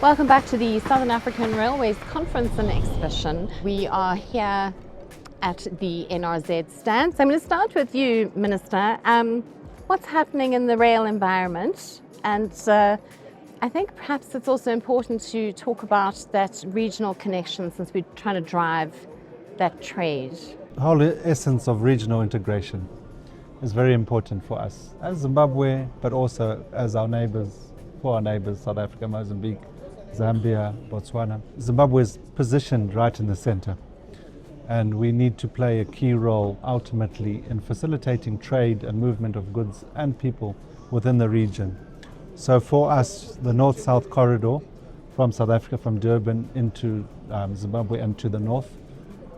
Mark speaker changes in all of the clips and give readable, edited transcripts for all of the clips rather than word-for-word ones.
Speaker 1: Welcome back to the Southern African Railways Conference and Exhibition. We are here at the NRZ stand. So I'm going to start with you, Minister. What's happening in the rail environment? And I think perhaps it's also important to talk about that regional connection since we're trying to drive that trade.
Speaker 2: The whole essence of regional integration is very important for us as Zimbabwe, but also as our neighbours, for our neighbours, South Africa, Mozambique, Zambia, Botswana. Zimbabwe is positioned right in the centre, and we need to play a key role ultimately in facilitating trade and movement of goods and people within the region. So for us, the north-south corridor from South Africa, from Durban into Zimbabwe and to the north,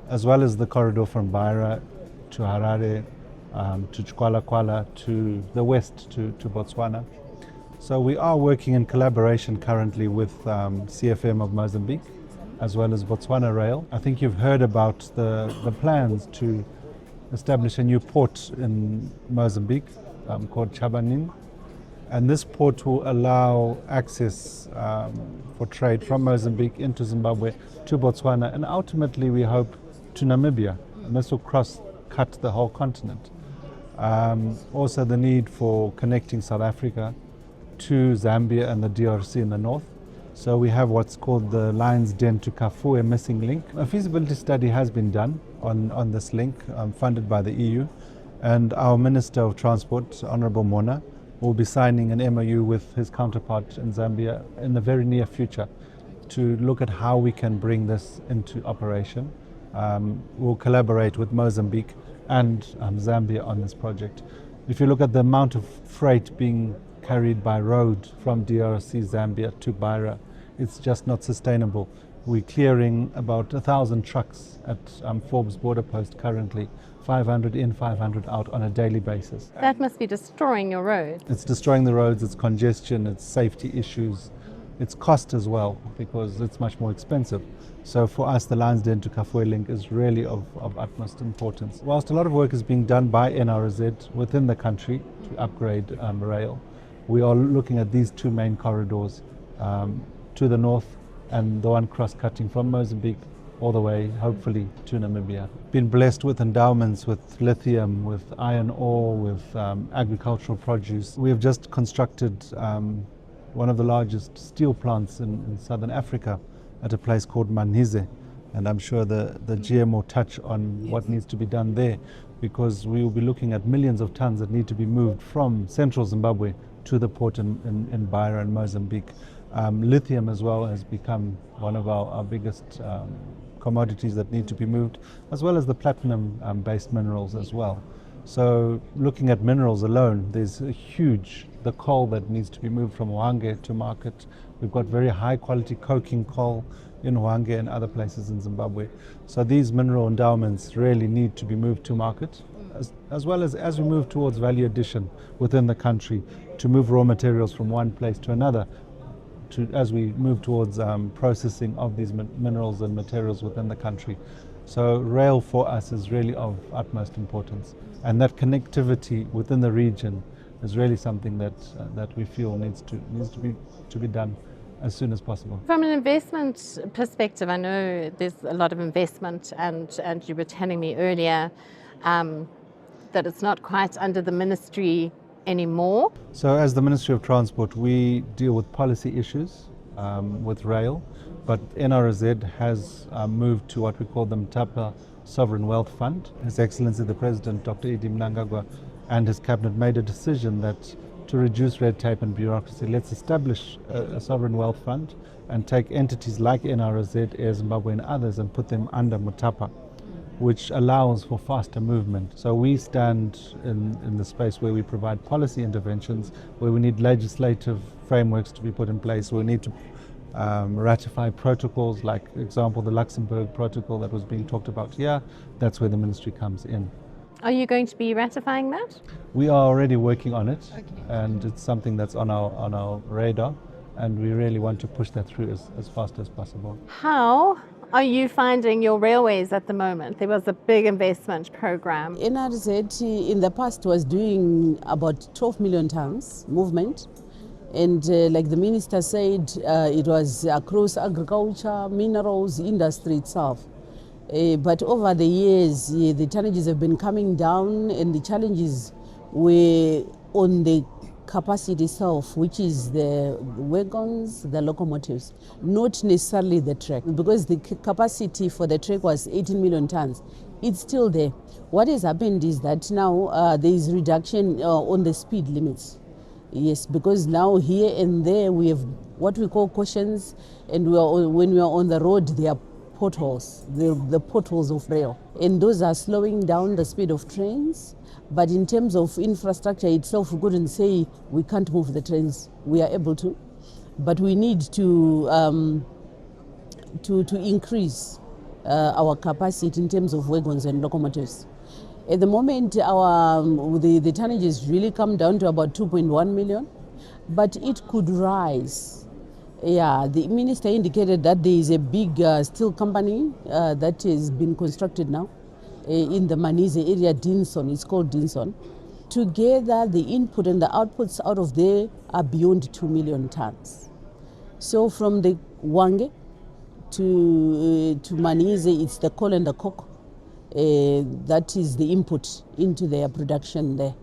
Speaker 2: as well as the corridor from Beira to Harare, to Kuala to the west to Botswana. So we are working in collaboration currently with CFM of Mozambique as well as Botswana Rail. I think you've heard about the plans to establish a new port in Mozambique called Techobanine. And this port will allow access for trade from Mozambique into Zimbabwe to Botswana and ultimately we hope to Namibia. And this will cut the whole continent. Also the need for connecting South Africa to Zambia and the DRC in the north. So we have what's called the Lion's Den to Kafue missing link. A feasibility study has been done on this link, funded by the EU, and our Minister of Transport, Honourable Mona, will be signing an MOU with his counterpart in Zambia in the very near future to look at how we can bring this into operation. We'll collaborate with Mozambique and Zambia on this project. If you look at the amount of freight being carried by road from DRC, Zambia to Beira, it's just not sustainable. We're clearing about 1,000 trucks at Forbes border post currently, 500 in, 500 out on a daily basis.
Speaker 1: That must be destroying your roads.
Speaker 2: It's destroying the roads, it's congestion, it's safety issues, it's cost as well because it's much more expensive. So for us, the Lion's Den to Kafue link is really of utmost importance. Whilst a lot of work is being done by NRZ within the country to upgrade rail, we are looking at these two main corridors to the north and the one cross-cutting from Mozambique all the way, hopefully, to Namibia. Been blessed with endowments with lithium, with iron ore, with agricultural produce. We have just constructed one of the largest steel plants in southern Africa at a place called Manhize, and I'm sure the GM will touch on what needs to be done there, because we will be looking at millions of tons that need to be moved from central Zimbabwe to the port in Beira and Mozambique. Lithium as well has become one of our biggest commodities that need to be moved, as well as the platinum-based minerals as well. So looking at minerals alone, there's the coal that needs to be moved from Hwange to market. We've got very high quality coking coal in Hwange and other places in Zimbabwe. So these mineral endowments really need to be moved to market, as well as we move towards value addition within the country, to move raw materials from one place to another, as we move towards processing of these minerals and materials within the country. So rail for us is really of utmost importance, and that connectivity within the region is really something that we feel needs to be done as soon as possible.
Speaker 1: From an investment perspective, I know there's a lot of investment, and you were telling me earlier that it's not quite under the ministry anymore.
Speaker 2: So as the Ministry of Transport, we deal with policy issues with rail, but NRZ has moved to what we call the Mutapa Sovereign Wealth Fund. His Excellency the President, Dr. Idi Mnangagwa, and his cabinet made a decision that to reduce red tape and bureaucracy, let's establish a sovereign wealth fund and take entities like NRZ, Air Zimbabwe and others and put them under Mutapa, which allows for faster movement. So we stand in the space where we provide policy interventions, where we need legislative frameworks to be put in place, where we need to ratify protocols, like, for example, the Luxembourg protocol that was being talked about here. That's where the ministry comes in.
Speaker 1: Are you going to be ratifying that?
Speaker 2: We are already working on it, and it's something that's on our radar, and we really want to push that through as fast as possible.
Speaker 1: How are you finding your railways at the moment? There was a big investment program.
Speaker 3: NRZ in the past was doing about 12 million tons movement. And like the minister said, it was across agriculture, minerals, industry itself. But over the years, the tonnages have been coming down, and the challenges were on the capacity itself, which is the wagons, the locomotives, not necessarily the track, because the capacity for the track was 18 million tons. It's still there. What has happened is that now there is reduction on the speed limits. Yes, because now here and there we have what we call cautions, and when we are on the road, there are potholes, the potholes of rail, and those are slowing down the speed of trains. But in terms of infrastructure itself, we couldn't say we can't move the trains. We are able to, but we need to increase our capacity in terms of wagons and locomotives. At the moment, the tonnage has really come down to about 2.1 million, but it could rise. Yeah, the minister indicated that there is a big steel company that has been constructed now in the Manize area, Dinson. It's called Dinson. Together, the input and the outputs out of there are beyond 2 million tons. So from the Wange to Manize, it's the coal and the coke. That is the input into their production there.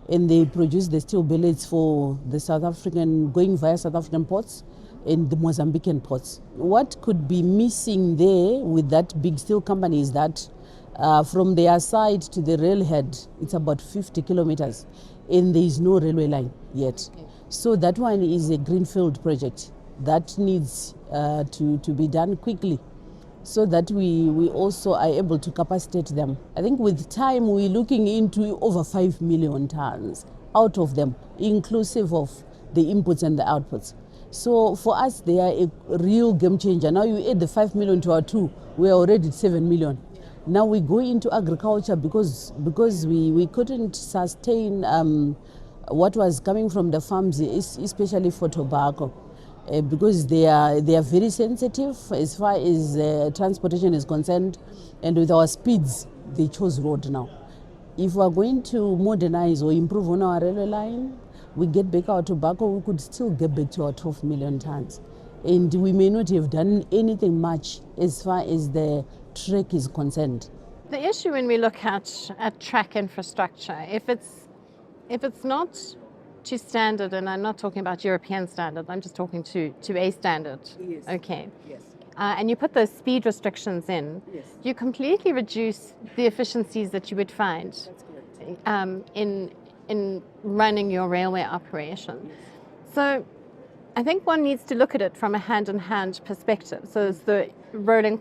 Speaker 3: And they produce the steel billets for the South African, going via South African ports and the Mozambican ports. What could be missing there with that big steel company is that from their side to the railhead, it's about 50 kilometers, and there is no railway line yet. Okay. So that one is a greenfield project that needs to be done quickly, so that we also are able to capacitate them. I think with time we're looking into over 5 million tons out of them, inclusive of the inputs and the outputs. So for us, they are a real game changer. Now you add the 5 million to our 2, we're already at 7 million. Now we go into agriculture because we couldn't sustain what was coming from the farms, especially for tobacco. Because they are very sensitive as far as transportation is concerned, and with our speeds, they chose road now. If we are going to modernize or improve on our railway line, we get back our tobacco, we could still get back to our 12 million tons. And we may not have done anything much as far as the track is concerned.
Speaker 1: The issue when we look at track infrastructure, if it's not to standard, and I'm not talking about European standard, I'm just talking to a standard.
Speaker 3: Yes.
Speaker 1: Okay.
Speaker 3: Yes.
Speaker 1: And you put those speed restrictions in,
Speaker 3: Yes.
Speaker 1: you completely reduce the efficiencies that you would find.
Speaker 3: That's correct.
Speaker 1: In running your railway operation.
Speaker 3: Yes.
Speaker 1: So I think one needs to look at it from a hand-in-hand perspective. So it's the rolling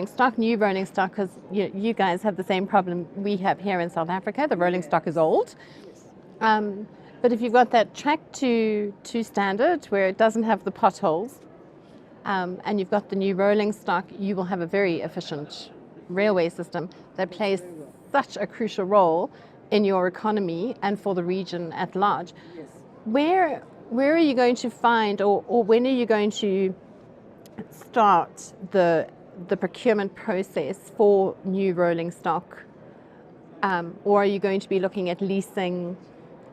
Speaker 1: stock, new rolling stock, because you guys have the same problem we have here in South Africa. The rolling stock is old.
Speaker 3: Yes.
Speaker 1: But if you've got that track to standard where it doesn't have the potholes, and you've got the new rolling stock, you will have a very efficient railway system that plays such a crucial role in your economy and for the region at large.
Speaker 3: Yes.
Speaker 1: Where are you going to find, or when are you going to start the procurement process for new rolling stock? Or are you going to be looking at leasing?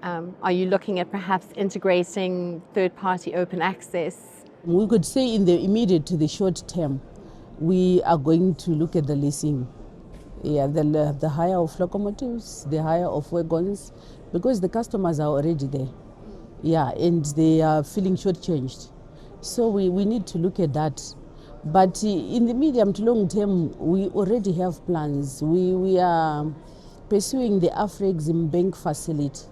Speaker 1: Are you looking at perhaps integrating third-party open access?
Speaker 3: We could say in the immediate to the short term, we are going to look at the leasing. Yeah, the hire of locomotives, the hire of wagons, because the customers are already there. Yeah, and they are feeling shortchanged. So we need to look at that. But in the medium to long term, we already have plans. We are pursuing the Afrexim Bank facility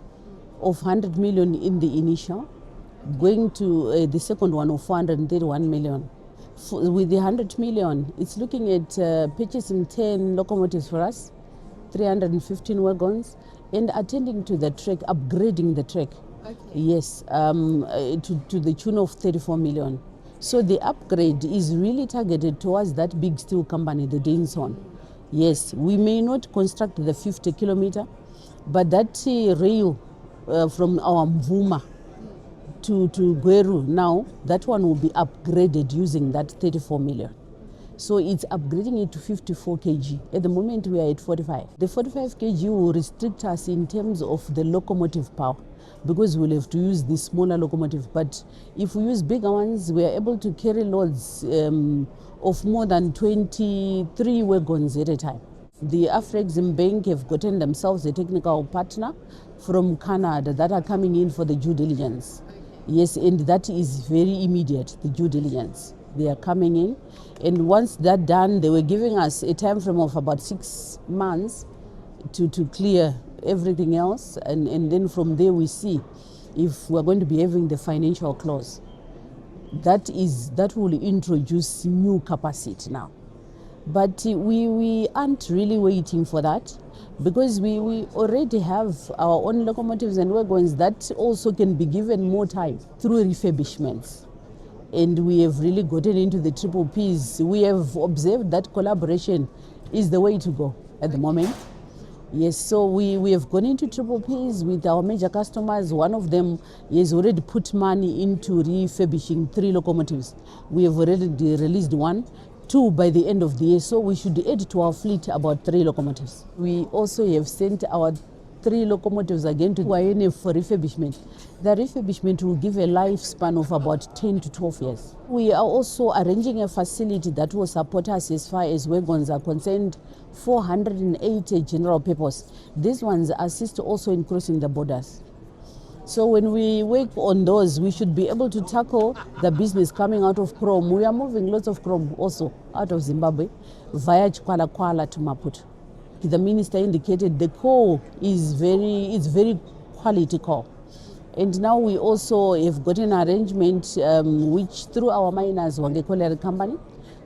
Speaker 3: of 100 million in the initial, going to the second one of 431 million. With the 100 million, it's looking at purchasing 10 locomotives for us, 315 wagons, and attending to the track, upgrading the track. Okay. Yes, to the tune of 34 million. So the upgrade is really targeted towards that big steel company, the Dinson. Yes, we may not construct the 50 kilometer, but that rail from our Mvuma to Gweru now, that one will be upgraded using that 34 million. So it's upgrading it to 54 kg. At the moment we are at 45. The 45 kg will restrict us in terms of the locomotive power, because we'll have to use the smaller locomotive. But if we use bigger ones, we are able to carry loads of more than 23 wagons at a time. The Afrexim Bank have gotten themselves a technical partner from Canada that are coming in for the due diligence. Yes, and that is very immediate, the due diligence. They are coming in, and once that's done, they were giving us a time frame of about 6 months to clear everything else, and then from there we see if we're going to be having the financial close. That will introduce new capacity now. But we aren't really waiting for that, because we already have our own locomotives and wagons that also can be given more time through refurbishments. And we have really gotten into the triple Ps. We have observed that collaboration is the way to go at the moment. Yes, so we have gone into triple Ps with our major customers. One of them has already put money into refurbishing 3 locomotives. We have already released 1, 2 by the end of the year, so we should add to our fleet about 3 locomotives. We also have sent our 3 locomotives again to Ainah for refurbishment. The refurbishment will give a lifespan of about 10 to 12 years. We are also arranging a facility that will support us as far as wagons are concerned, 480 general purpose. These ones assist also in crossing the borders. So when we work on those, we should be able to tackle the business coming out of chrome. We are moving lots of chrome also out of Zimbabwe via Kwala to Maputo. The minister indicated the coal is very quality coal. And now we also have got an arrangement which through our miners, Wange Colliery Company,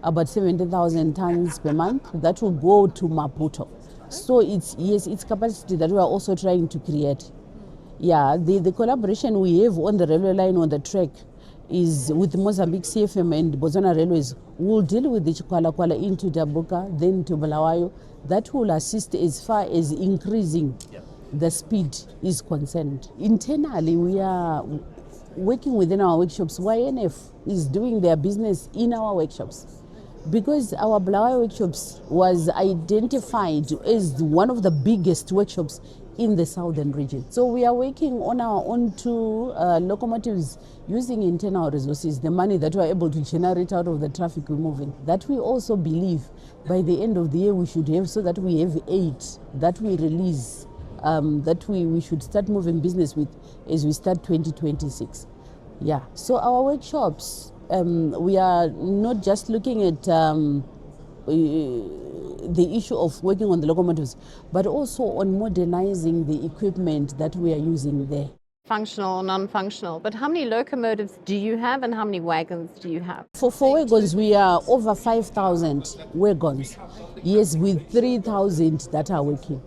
Speaker 3: about 70,000 tons per month, that will go to Maputo. So it's capacity that we are also trying to create. Yeah, the collaboration we have on the railway line, on the track, is with Mozambique CFM and Botswana Railways. We'll deal with the Kwala into Dabuka, then to Bulawayo. That will assist as far as increasing the speed is concerned. Internally, we are working within our workshops. YNF is doing their business in our workshops, because our Bulawayo workshops was identified as one of the biggest workshops in the southern region. So we are working on our own 2 locomotives using internal resources, the money that we are able to generate out of the traffic we're moving. That we also believe by the end of the year we should have, so that we have 8 that we release, that we should start moving business with as we start 2026. Yeah, so our workshops, we are not just looking at the issue of working on the locomotives, but also on modernizing the equipment that we are using there.
Speaker 1: Functional, non-functional. But how many locomotives do you have and how many wagons do you have?
Speaker 3: For wagons, we are over 5,000 wagons. Yes, with 3,000 that are working.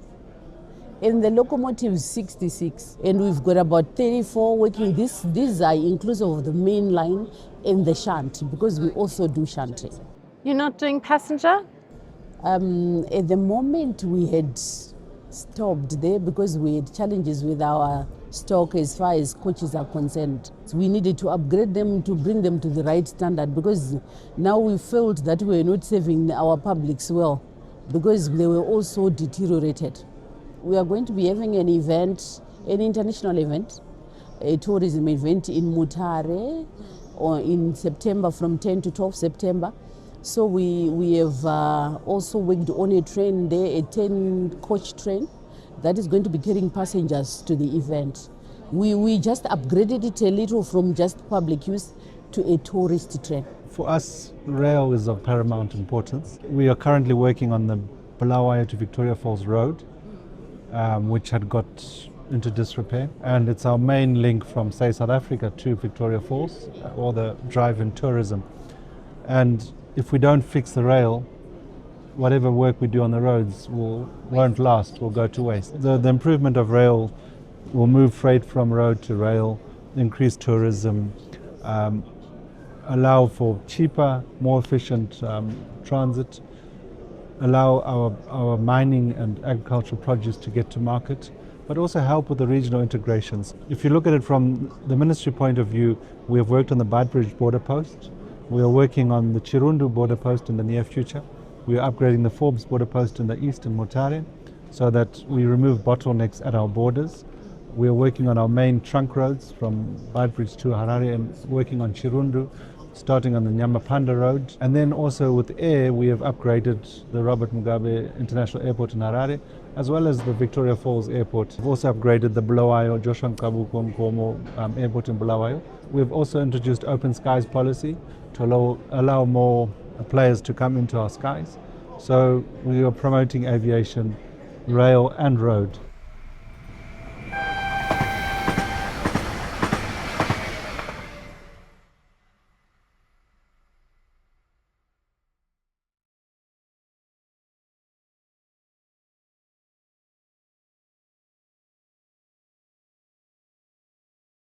Speaker 3: And the locomotives, 66. And we've got about 34 working. These are inclusive of the main line and the shunt, because we also do shunting.
Speaker 1: You're not doing passenger?
Speaker 3: At the moment we had stopped there because we had challenges with our stock as far as coaches are concerned. So we needed to upgrade them to bring them to the right standard, because now we felt that we were not serving our publics well, because they were also deteriorated. We are going to be having an event, an international event, a tourism event in Mutare in September, from 10 to 12 September. So we have also worked on a train there, a 10-coach train that is going to be carrying passengers to the event. We just upgraded it a little from just public use to a tourist train.
Speaker 2: For us, rail is of paramount importance. We are currently working on the Bulawayo to Victoria Falls Road, which had got into disrepair, and it's our main link from, say, South Africa to Victoria Falls, or the drive-in tourism. And if we don't fix the rail, whatever work we do on the roads won't last, will go to waste. The improvement of rail will move freight from road to rail, increase tourism, allow for cheaper, more efficient transit, allow our mining and agricultural produce to get to market, but also help with the regional integrations. If you look at it from the ministry point of view, we have worked on the Beitbridge border post, We are working on the Chirundu border post in the near future. We are upgrading the Forbes border post in the east in Mutare so that we remove bottlenecks at our borders. We are working on our main trunk roads from Beitbridge to Harare and working on Chirundu, starting on the Nyamapanda Road. And then also with air, we have upgraded the Robert Mugabe International Airport in Harare, as well as the Victoria Falls Airport. We've also upgraded the Bulawayo, Joshua Nkabuko Nkomo Airport in Bulawayo. We've also introduced open skies policy to allow more players to come into our skies. So we are promoting aviation, rail and road.